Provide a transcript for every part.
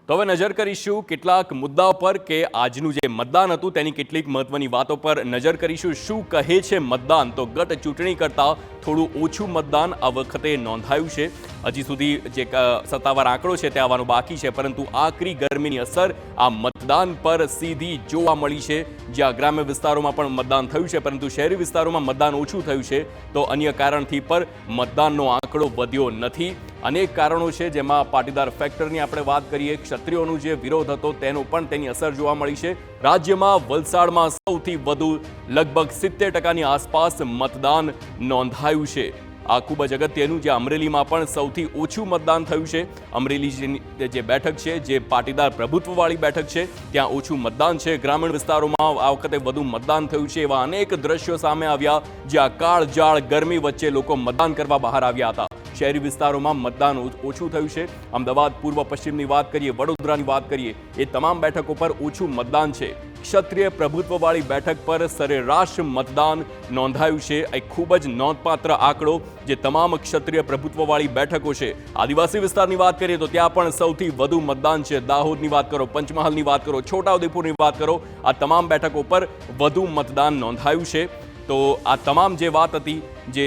તો હવે નજર કરીશું કેટલાક મુદ્દાઓ પર કે આજનું જે મતદાન હતું તેની કેટલીક મહત્વની વાતો પર નજર કરીશું। શું કહે છે મતદાન? તો ગત ચૂંટણી કરતાં થોડું ઓછું મતદાન આ વખતે નોંધાયું છે। હજી સુધી જે સત્તાવાર આંકડો છે તે આવવાનો બાકી છે, પરંતુ આકરી ગરમીની અસર આ મતદાન પર સીધી જોવા મળી છે। જ્યાં ગ્રામ્ય વિસ્તારોમાં પણ મતદાન થયું છે, પરંતુ શહેરી વિસ્તારોમાં મતદાન ઓછું થયું છે, તો અન્ય કારણથી પણ મતદાનનો આંકડો વધ્યો નથી। અનેક કારણો છે, જેમાં પાટીદાર ફેક્ટરની આપણે વાત કરીએ, ક્ષત્રિયોનો જે વિરોધ હતો તેનો પણ તેની અસર જોવા મળી છે। રાજ્યમાં વલસાડમાં સૌથી વધુ લગભગ 70% આસપાસ મતદાન નોંધાયું છે। આ ખૂબ જ અગત્યનું, જે અમરેલીમાં પણ સૌથી ઓછું મતદાન થયું છે। અમરેલી જે બેઠક છે, જે પાટીદાર પ્રભુત્વવાળી બેઠક છે, ત્યાં ઓછું મતદાન છે। ગ્રામીણ વિસ્તારોમાં આ વખતે વધુ મતદાન થયું છે। એવા અનેક દ્રશ્યો સામે આવ્યા, જ્યાં કાળઝાળ ગરમી વચ્ચે લોકો મતદાન કરવા બહાર આવ્યા હતા। શહેરી વિસ્તારોમાં મતદાન ઓછું થયું છે। અમદાવાદ પૂર્વ પશ્ચિમની વાત કરીએ, વડોદરાની વાત કરીએ, એ તમામ બેઠકો પર ઓછું મતદાન છે। ક્ષત્રિય પ્રભુત્વવાળી બેઠક પર સરેરાશ મતદાન નોંધાયું છે। એક ખૂબ જ નોંધપાત્ર આંકડો, જે તમામ ક્ષત્રિય પ્રભુત્વવાળી બેઠકો છે। આદિવાસી વિસ્તારની વાત કરીએ તો ત્યાં પણ સૌથી વધુ મતદાન છે। દાહોદની વાત કરો, પંચમહાલની વાત કરો, છોટાઉદેપુરની વાત કરો, આ તમામ બેઠકો પર વધુ મતદાન નોંધાયું છે। તો આ તમામ જે વાત હતી, જે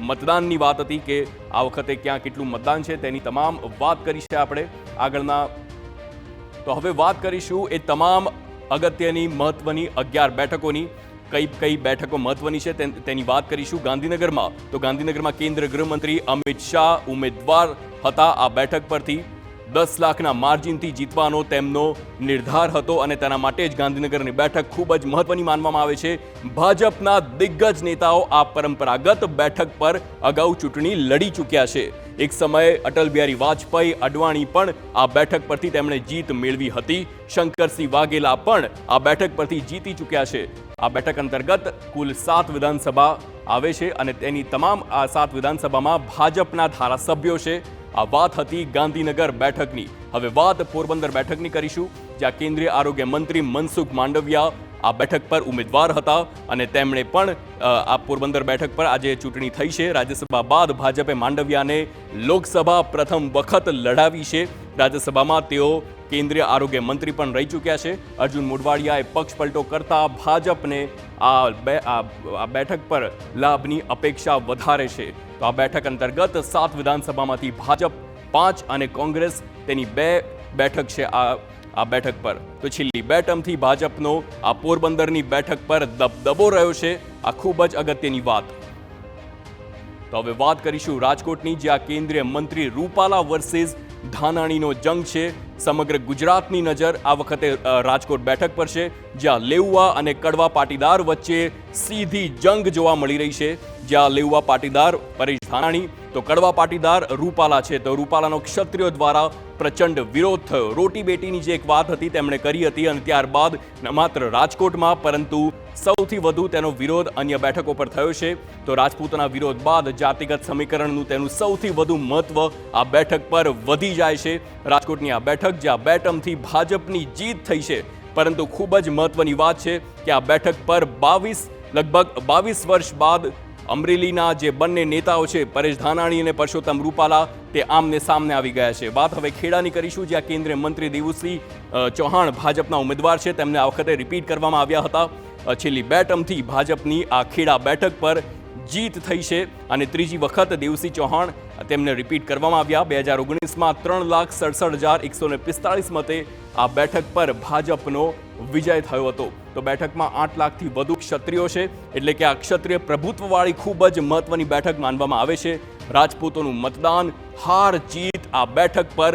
મતદાનની વાત હતી કે આ વખતે ક્યાં કેટલું મતદાન છે, તેની તમામ વાત કરી છે આપણે આગળના। તો હવે વાત કરીશું એ તમામ અગત્યની મહત્વની 11 બેઠકોની। કઈ બેઠકો મહત્વની છે તેની વાત કરીશું। ગાંધીનગરમાં, તો ગાંધીનગરમાં કેન્દ્રીય ગૃહમંત્રી અમિત શાહ ઉમેદવાર હતા। આ બેઠક પરથી 10 લાખના માર્જિનથી જીતવાનો તેમનો નિર્ધાર હતો, અને તેના માટે જ ગાંધીનગરની બેઠક ખૂબ જ મહત્વની માનવામાં આવે છે। ભાજપના દિગ્ગજ નેતાઓ આ પરંપરાગત બેઠક પર અગાઉ ચૂંટણી લડી ચૂક્યા છે। એક સમયે અટલ બિહારી વાજપેયી, અડવાણી પણ આ બેઠક પરથી તેમણે જીત મેળવી હતી। શંકરસિંહ વાઘેલા પણ આ બેઠક પરથી જીતી ચૂક્યા છે। આ બેઠક અંતર્ગત કુલ 7 વિધાનસભા આવે છે, અને તેની તમામ આ 7 વિધાનસભામાં ભાજપના ધારાસભ્યો છે। આ વાત હતી ગાંધીનગર બેઠકની। હવે વાત પોરબંદર બેઠકની કરીશું, જ્યાં કેન્દ્રીય આરોગ્ય મંત્રી મનસુખ માંડવિયા આ બેઠક પર ઉમેદવાર હતા, અને તેમણે પણ આ પોરબંદર બેઠક પર આજે ચૂંટણી થઈ છે। રાજ્યસભા બાદ ભાજપે માંડવિયાને લોકસભા પ્રથમ વખત લડાવી છે। રાજ્યસભામાં તેઓ કેન્દ્રીય આરોગ્ય મંત્રી પણ રહી ચૂક્યા છે। અર્જુન મોઢવાડિયાએ પક્ષ પલટો કરતા ભાજપને આ બેઠક પર લાભની અપેક્ષા વધારે છે। તો આ બેઠક અંતર્ગત 7 વિધાનસભામાંથી ભાજપ 5 અને કોંગ્રેસ તેની 2 બેઠક છે આ બેઠક પર। તો છેલ્લી 2 ટર્મથી ભાજપનો આ પોરબંદરની બેઠક પર દબદબો રહ્યો છે। આ ખૂબ જ અગત્યની વાત। તો હવે વાત કરીશું રાજકોટની, જ્યાં કેન્દ્રીય મંત્રી રૂપાલા વર્સિસ ધાનાણીનો જંગ છે। સમગ્ર ગુજરાતની નજર આ વખતે રાજકોટ બેઠક પર છે, જ્યાં લેઉવા અને કડવા પાટીદાર વચ્ચે સીધી જંગ જોવા મળી રહી છે। જ્યાં લેઉવા પાટીદાર પરેશ ધાનાણી, તો કડવા પાટીદાર રૂપાલા છે। તો રૂપાલાનો ક્ષત્રિયો દ્વારા પ્રચંડ વિરોધ થયો। રોટી બેટીની જે એક વાત હતી તેમણે કરી હતી, અને ત્યારબાદ ન માત્ર રાજકોટમાં, પરંતુ સૌથી વધુ તેનો વિરોધ અન્ય બેઠકો પર થયો છે। તો રાજપૂતોના વિરોધ બાદ જાતિગત સમીકરણનું તેનું સૌથી વધુ મહત્વ આ બેઠક પર વધી જાય છે। રાજકોટની આ બેઠક, જ્યાં 2 ટર્મથી ભાજપની જીત થઈ છે, પરંતુ ખૂબ જ મહત્વની વાત છે કે આ બેઠક પર લગભગ 22 વર્ષ બાદ અમરેલીના જે બંને નેતાઓ છે, પરેશ ધાનાણી અને પરસોત્તમ રૂપાલા, તે આમને સામને આવી ગયા છે। વાત હવે ખેડાની કરીશું, જ્યાં કેન્દ્રીય મંત્રી દેવુસિંહ ચૌહાણ ભાજપના ઉમેદવાર છે। તેમને આ વખતે રિપીટ કરવામાં આવ્યા હતા। છેલ્લી 2 ટર્મથી ભાજપની આ ખેડા બેઠક પર જીત થઈ છે, અને ત્રીજી વખત દેવસિંહ ચૌહાણ તેમને રિપીટ કરવામાં આવ્યા। 2019માં 3,67,145 મતે આ બેઠક પર ભાજપનો વિજય થયો હતો। તો બેઠકમાં 8 લાખથી વધુ ક્ષત્રિયો છે, એટલે કે આ ક્ષત્રિય પ્રભુત્વવાળી ખૂબ જ મહત્વની બેઠક માનવામાં આવે છે। રાજપૂતોનું મતદાન, હાર જીત આ બેઠક પર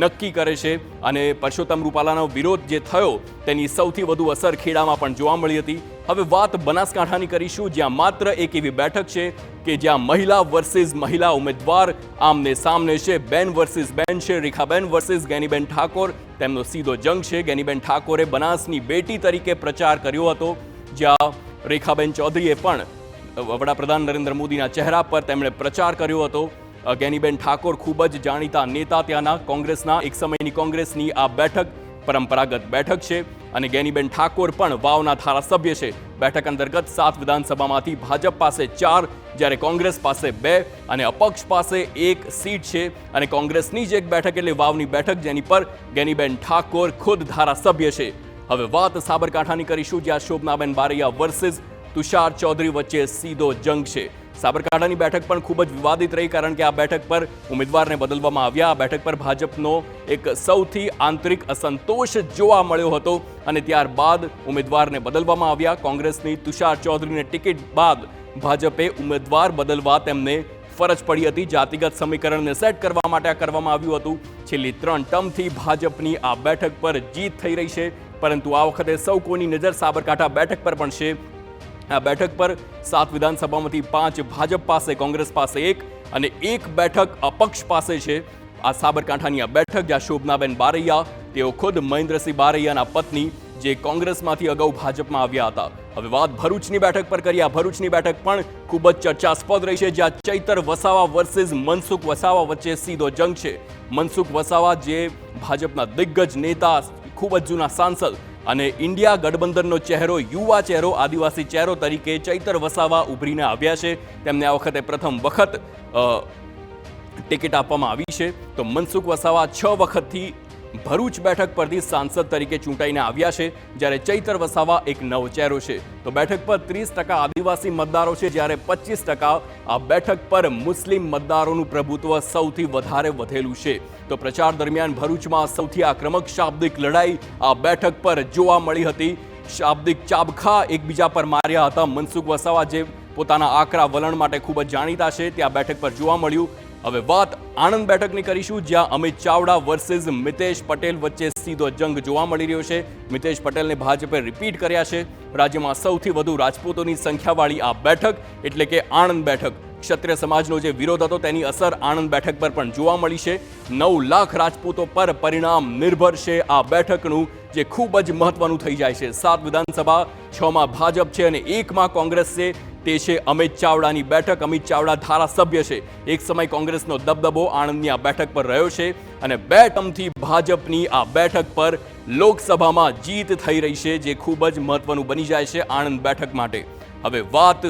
નક્કી કરે છે, અને પરસોત્તમ રૂપાલાનો વિરોધ જે થયો તેની સૌથી વધુ અસર ખેડામાં પણ જોવા મળી હતી। હવે વાત બનાસકાંઠાની કરીશું, જ્યાં માત્ર એક એવી બેઠક છે કે જ્યાં મહિલા વર્સિસ મહિલા ઉમેદવાર આમને સામને છે। બેન વર્સિસ બેન છે। રેખાબેન વર્સિસ ગેનીબેન ઠાકોર, તેમનો સીધો જંગ છે। ગેનીબેન ઠાકોરે બનાસની બેટી તરીકે પ્રચાર કર્યો હતો, જ્યાં રેખાબેન ચૌધરીએ પણ વડાપ્રધાન નરેન્દ્ર મોદીના ચહેરા પર તેમણે પ્રચાર કર્યો હતો। ગેનીબેન ઠાકોર ખૂબ જ જાણીતા નેતા ત્યાંના કોંગ્રેસના, એક સમયની કોંગ્રેસની આ બેઠક પરંપરાગત બેઠક છે, અને ગેનીબેન ઠાકોર પણ વાવના ધારાસભ્ય છે। બેઠક અંતર્ગત 7 વિધાનસભામાંથી ભાજપ પાસે 4, જ્યારે કોંગ્રેસ પાસે 2 અને અપક્ષ પાસે 1 સીટ છે અને કોંગ્રેસની જ એક બેઠક એટલે વાવની બેઠક, જેની પર ગેનીબેન ઠાકોર ખુદ ધારાસભ્ય છે। હવે વાત સાબરકાંઠાની કરીશું, જ્યાં શોભનાબેન બારૈયા વર્સિસ તુષાર ચૌધરી વચ્ચે સીધો જંગ છે। સાબરકાંઠાની બેઠક પણ ખૂબ જ વિવાદિત રહી, કારણ કે આ બેઠક પર ઉમેદવારને બદલવામાં આવ્યા। આ બેઠક પર ભાજપનો એક સૌથી આંતરિક અસંતોષ જોવા મળ્યો હતો અને ત્યારબાદ ઉમેદવારને બદલવામાં આવ્યા। કોંગ્રેસની તુષાર ચૌધરીને ટિકિટ બાદ ભાજપે ઉમેદવાર બદલવા તેમને ફરજ પડી હતી। જાતિગત સમીકરણને સેટ કરવા માટે આ કરવામાં આવ્યું હતું। છેલ્લી 3 ટર્મથી ભાજપની આ બેઠક પર જીત થઈ રહી છે, પરંતુ આ વખતે સૌ કોઈની નજર સાબરકાંઠા બેઠક પર પણ છે। આ બેઠક પર 7 વિધાનસભામાંથી 5 ભાજપ પાસે, કોંગ્રેસ પાસે 1 અને 1 બેઠક અપક્ષ પાસે છે। આ સાબરકાંઠાની આ બેઠક, જ્યાં શોભનાબેન બારૈયા, તેઓ ખુદ મહેન્દ્રસિંહ બારૈયાના પત્ની, જે કોંગ્રેસમાંથી અગાઉ ભાજપમાં આવ્યા હતા। હવે વાત ભરૂચની બેઠક પર કરીએ। આ ભરૂચની બેઠક પણ ખૂબ જ ચર્ચાસ્પદ રહી છે, જ્યાં ચૈતર વસાવા વર્સિસ મનસુખ વસાવા વચ્ચે સીધો જંગ છે। મનસુખ વસાવા, જે ભાજપના દિગ્ગજ નેતા, ખૂબ જ જૂના સાંસદ અને ઇન્ડિયા ગઠબંધનનો ચહેરો, યુવા ચહેરો, આદિવાસી ચહેરો તરીકે ચૈતર વસાવા ઉભરીને આવ્યા છે। તેમને આ વખતે પ્રથમ વખત ટિકિટ આપવામાં આવી છે। તો મનસુખ વસાવા 6 વખતથી ભરૂચ બેઠક પરથી સાંસદ તરીકે ચૂંટાઈને આવ્યા છે, જ્યારે ચૈતર વસાવા એક નવો ચહેરો છે। તો બેઠક પર 30% આદિવાસી મતદારો છે, જ્યારે 25% આ બેઠક પર મુસ્લિમ મતદારોનું પ્રભુત્વ સૌથી વધારે વધેલું છે। તો પ્રચાર દરમિયાન ભરૂચમાં સૌથી આક્રમક શાબ્દિક લડાઈ આ બેઠક પર જોવા મળી હતી। શાબ્દિક ચાબખા એકબીજા પર માર્યા હતા। મનસુખ વસાવા, જે પોતાના આકરા વલણ માટે ખૂબ જ જાણીતા છે, તે આ બેઠક પર જોવા મળ્યું। હવે વાત આણંદ બેઠકની કરીશું, જ્યાં અમિત ચાવડા વર્સિસ મિતેશ પટેલ વચ્ચે સીધો જંગ જોવા મળી રહ્યો છે। મિતેશ પટેલને ભાજપે રિપીટ કર્યા છે। રાજ્યમાં સૌથી વધુ રાજપૂતોની સંખ્યાવાળી આ બેઠક એટલે કે આણંદ બેઠક, ક્ષત્રિય સમાજનો જે વિરોધ હતો તેની અસર આણંદ બેઠક પર પણ જોવા મળી છે। 9 લાખ રાજપૂતો પર પરિણામ નિર્ભર છે આ બેઠકનું, જે ખૂબ જ મહત્વનું થઈ જાય છે। 7 વિધાનસભા, 6માં ભાજપ છે અને 1માં કોંગ્રેસ છે। તે છે અમિત ચાવડાની બેઠક। અમિત ચાવડા ધારાસભ્ય છે। એક સમય કોંગ્રેસનો દબદબો આણંદની આ બેઠક પર રહ્યો છે અને 2 ટર્મથી ભાજપની આ બેઠક પર લોકસભામાં જીત થઈ રહી છે, જે ખૂબ જ મહત્વનું બની જાય છે આણંદ બેઠક માટે। હવે વાત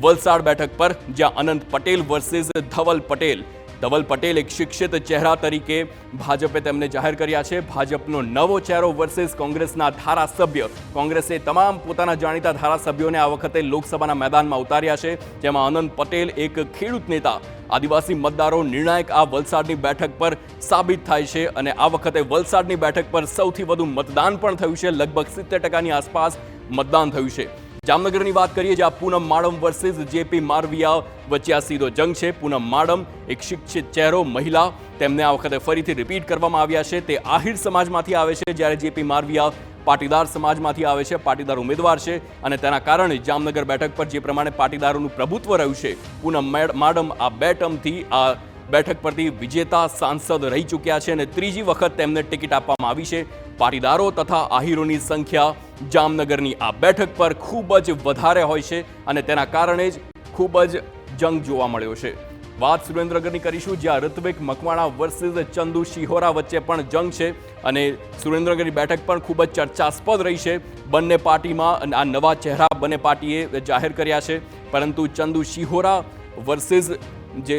વલસાડ બેઠક પર, જ્યાં અનંત પટેલ વર્સિસ ધવલ પટેલ। ધવલ પટેલ એક શિક્ષિત ચહેરા તરીકે ભાજપે તેમને જાહેર કર્યા છે। ભાજપનો નવો ચહેરો વર્સિસ કોંગ્રેસના ધારાસભ્ય। કોંગ્રેસે તમામ પોતાના જાણીતા ધારાસભ્યોને આ વખતે લોકસભાના મેદાનમાં ઉતાર્યા છે, જેમાં અનંત પટેલ એક ખેડૂત નેતા, આદિવાસી મતદારો નિર્ણાયક આ વલસાડની બેઠક પર સાબિત થાય છે અને આ વખતે વલસાડની બેઠક પર સૌથી વધુ મતદાન પણ થયું છે। લગભગ 70%ની આસપાસ મતદાન થયું છે। જામનગરની વાત કરીએ, જ્યાં પૂનમ માડમ વર્સિસ જેપી મારવિયા વચ્ચે આ સીધો જંગ છે। પૂનમ માડમ એક શિક્ષિત ચહેરો, મહિલા, તેમને આ વખતે ફરીથી રિપીટ કરવામાં આવ્યા છે। તે આહિર સમાજમાંથી આવે છે, જ્યારે જેપી મારવિયા પાટીદાર સમાજમાંથી આવે છે, પાટીદાર ઉમેદવાર છે અને તેના કારણે જામનગર બેઠક પર જે પ્રમાણે પાટીદારોનું પ્રભુત્વ રહ્યું છે, પૂનમ માડમ આ 2 ટર્મથી આ બેઠક પરથી વિજેતા સાંસદ રહી ચૂક્યા છે અને 3જી વખત તેમને ટિકિટ આપવામાં આવી છે। પાટીદારો તથા આહિરોની સંખ્યા જામનગરની આ બેઠક પર ખૂબ જ વધારે હોય છે અને તેના કારણે જ ખૂબ જ જંગ જોવા મળ્યો છે। વાત સુરેન્દ્રનગરની કરીશું, જ્યાં ઋત્વિક મકવાણા વર્સિસ ચંદુ શિહોરા વચ્ચે પણ જંગ છે અને સુરેન્દ્રનગરની બેઠક પણ ખૂબ જ ચર્ચાસ્પદ રહી છે। બંને પાર્ટીમાં આ નવા ચહેરા બંને પાર્ટીએ જાહેર કર્યા છે, પરંતુ ચંદુ શિહોરા વર્સિસ જે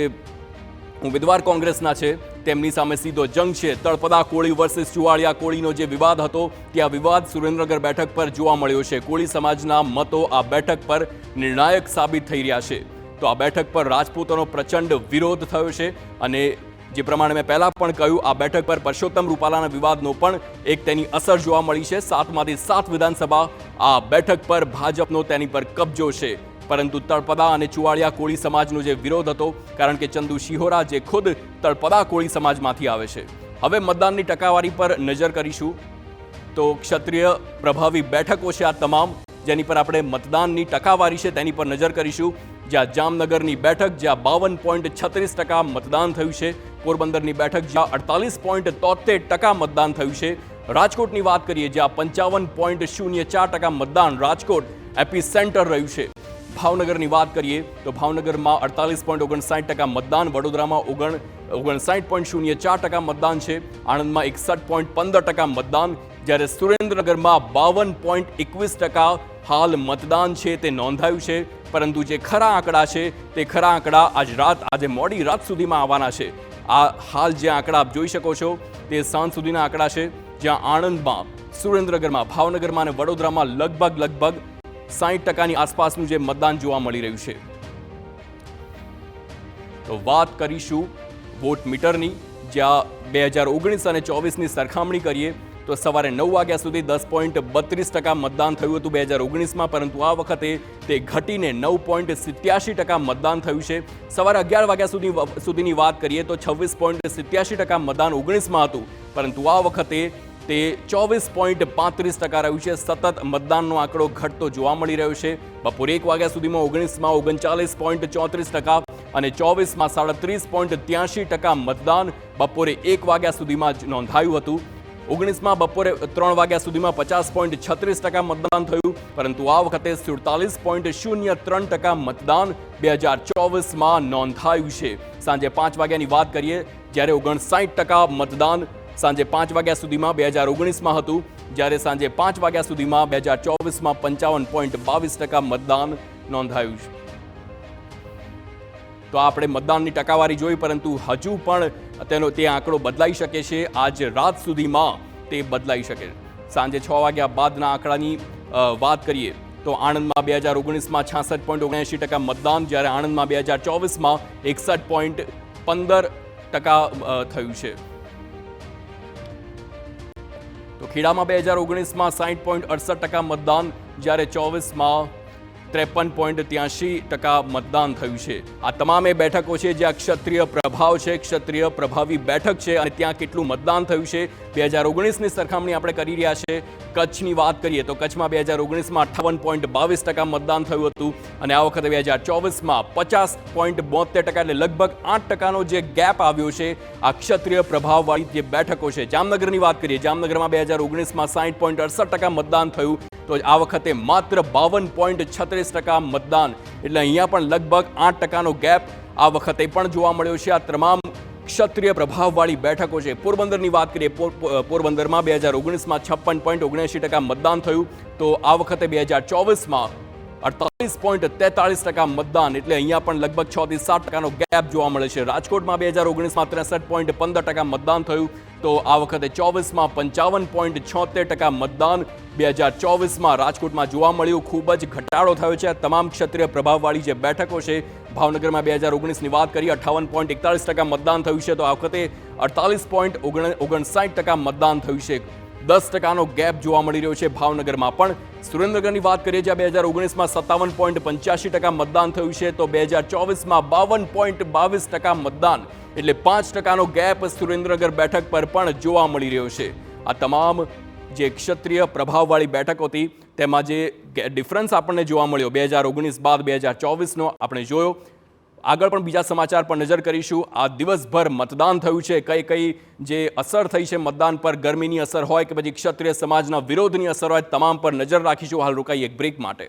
ઉમેદવાર કોંગ્રેસના છે તેમની સામે સીધો જંગ છે। તળપદા કોળી વર્સિસ ચુવાડિયા કોળીનો જે વિવાદ હતો, ત્યાં વિવાદ સુરેન્દ્રનગર બેઠક પર જોવા મળ્યો છે। કોળી સમાજના મતો આ બેઠક પર નિર્ણાયક સાબિત થઈ રહ્યા છે। તો આ બેઠક પર રાજપૂતોનો પ્રચંડ વિરોધ થયો છે અને જે પ્રમાણે મેં પહેલા પણ કહ્યું, આ બેઠક પર પરસોત્તમ રૂપાલાના વિવાદનો પણ એક તેની અસર જોવા મળી છે। 7માંથી 7 વિધાનસભા આ બેઠક પર ભાજપનો તેની પર કબજો છે, પરંતુ તળપદા અને ચુવાડિયા કોળી સમાજનો જે વિરોધ હતો, કારણ કે ચંદુ શિહોરા જે ખુદ તળપદા કોળી સમાજમાંથી આવે છે। હવે મતદાનની ટકાવારી પર નજર કરીશું, તો ક્ષત્રિય પ્રભાવી બેઠકો છે આ તમામ, જેની પર આપણે મતદાનની ટકાવારી છે તેની પર નજર કરીશું। જ્યાં જામનગરની બેઠક, જ્યાં 52.36% મતદાન થયું છે। પોરબંદરની બેઠક, જ્યાં 48.73% મતદાન થયું છે। રાજકોટની વાત કરીએ, જ્યાં 55.04% મતદાન રાજકોટ એપી સેન્ટર રહ્યું છે। ભાવનગરની વાત કરીએ તો ભાવનગરમાં 48.59% મતદાન, વડોદરામાં 59.04% મતદાન છે, આણંદમાં 61.15% મતદાન, જ્યારે સુરેન્દ્રનગરમાં 52.21% હાલ મતદાન છે તે નોંધાયું છે, પરંતુ જે ખરા આંકડા છે તે ખરા આંકડા આજે મોડી રાત સુધીમાં આવવાના છે। આ હાલ જે આંકડા આપ જોઈ શકો છો તે સાંજ સુધીના આંકડા છે, જ્યાં આણંદમાં, સુરેન્દ્રનગરમાં, ભાવનગરમાં અને વડોદરામાં લગભગ 60%ની આસપાસનું જે મતદાન જોવા મળી રહ્યું છે। તો વાત કરીશું વોટ મીટરની, જ્યાં 2019 અને 24ની સરખામણી કરીએ તો સવારે 9 વાગ્યા સુધી 10.32% મતદાન થયું હતું 2019માં, પરંતુ આ વખતે તે ઘટીને 9.87% મતદાન થયું છે। સવારે 11 વાગ્યા સુધીની વાત કરીએ તો 26.87% મતદાન 19માં હતું, પરંતુ આ વખતે તે 24.35% રહ્યું છે। સતત મતદાનનો આંકડો ઘટતો જોવા મળી રહ્યો છે। બપોરે 1 વાગ્યા સુધીમાં 19માં 39.34% અને 24માં 37.83% મતદાન બપોરે 1 વાગ્યા સુધીમાં જ નોંધાયું હતું। 19માં બપોરે 3 વાગ્યા સુધીમાં 50.36% મતદાન થયું, પરંતુ આ વખતે 47.03% મતદાન 2024માં નોંધાયું છે। સાંજે 5 વાગ્યાની વાત કરીએ, જ્યારે 59% મતદાન સાંજે 5 વાગ્યા સુધીમાં 2019માં હતું, જ્યારે સાંજે 5 વાગ્યા સુધીમાં 2024માં 55.22% મતદાન નોંધાયું છે। તો આપણે મતદાનની ટકાવારી જોઈ, પરંતુ હજુ પણ તે આંકડો બદલાઈ શકે છે। આજ રાત સુધીમાં તે બદલાઈ શકે। સાંજે 6 વાગ્યા બાદના આંકડાની વાત કરીએ તો આણંદમાં 2019માં 66.79% મતદાન, જ્યારે આણંદમાં 2024માં 61.15% થયું છે। તો ખેડામાં 2019માં 60.68% મતદાન, જ્યારે 24માં 53.83% મતદાન થયું છે। આ તમામે બેઠકો છે જ્યાં ક્ષત્રિય પ્રભાવ છે, ક્ષત્રિય પ્રભાવી બેઠક છે, અને ત્યાં કેટલું મતદાન થયું છે 2019ની સરખામણી આપણે કરી રહ્યા છે। કચ્છની વાત કરીએ તો કચ્છમાં 2019માં 58.22% મતદાન થયું હતું, અને આ વખતે 2024માં 50.72%, એટલે લગભગ 8%નો જે ગેપ આવ્યો છે આ ક્ષત્રિય પ્રભાવવાળી જે બેઠકો છે। જામનગરની વાત કરીએ, જામનગરમાં 2019માં 60.68% મતદાન થયું, તો આ વખતે માત્ર 52.36% મતદાન, એટલે અહીંયા પણ લગભગ 8%નો ગેપ આ વખતે પણ જોવા મળ્યો છે। આ તમામ ક્ષત્રિય પ્રભાવવાળી બેઠકો છે। પોરબંદરની વાત કરીએ, પોરબંદરમાં 2019માં 56.79% મતદાન થયું, તો આ વખતે 2024માં 48.43% મતદાન, એટલે અહીંયા પણ લગભગ 6 થી 7%નો ગેપ જોવા મળે છે। રાજકોટમાં 2019માં 63.15% મતદાન થયું, તો આ વખતે 24માં 55.76% મતદાન 2024માં રાજકોટમાં જોવા મળ્યું। ખૂબ જ ઘટાડો થયો છે આ તમામ ક્ષત્રિય પ્રભાવવાળી જે બેઠકો છે। ભાવનગરમાં 2019ની વાત કરીએ 58.41% મતદાન થયું છે, તો આ વખતે 48.59% મતદાન થયું છે। 10%નો ગેપ જોવા મળી રહ્યો છે ભાવનગરમાં પણ। સુરેન્દ્રનગરની વાત કરીએ, જ્યાં 2019માં 57.85% મતદાન થયું છે, તો 2024માં 52.22% મતદાન, એટલે 5%નો ગેપ સુરેન્દ્રનગર બેઠક પર પણ જોવા મળી રહ્યો છે। આ તમામ જે ક્ષત્રિય પ્રભાવવાળી બેઠકો હતી તેમાં જે ડિફરન્સ આપણને જોવા મળ્યો 2019 બાદ 2024નો આપણે જોયો। આગળ પણ બીજા સમાચાર પર નજર કરીશું। આ દિવસભર મતદાન થયું છે, કઈ જે અસર થઈ છે મતદાન પર, ગરમીની અસર હોય કે પછી ક્ષત્રિય સમાજના વિરોધની અસર હોય, તમામ પર નજર રાખીશું। હાલ રોકાઈએ એક બ્રેક માટે।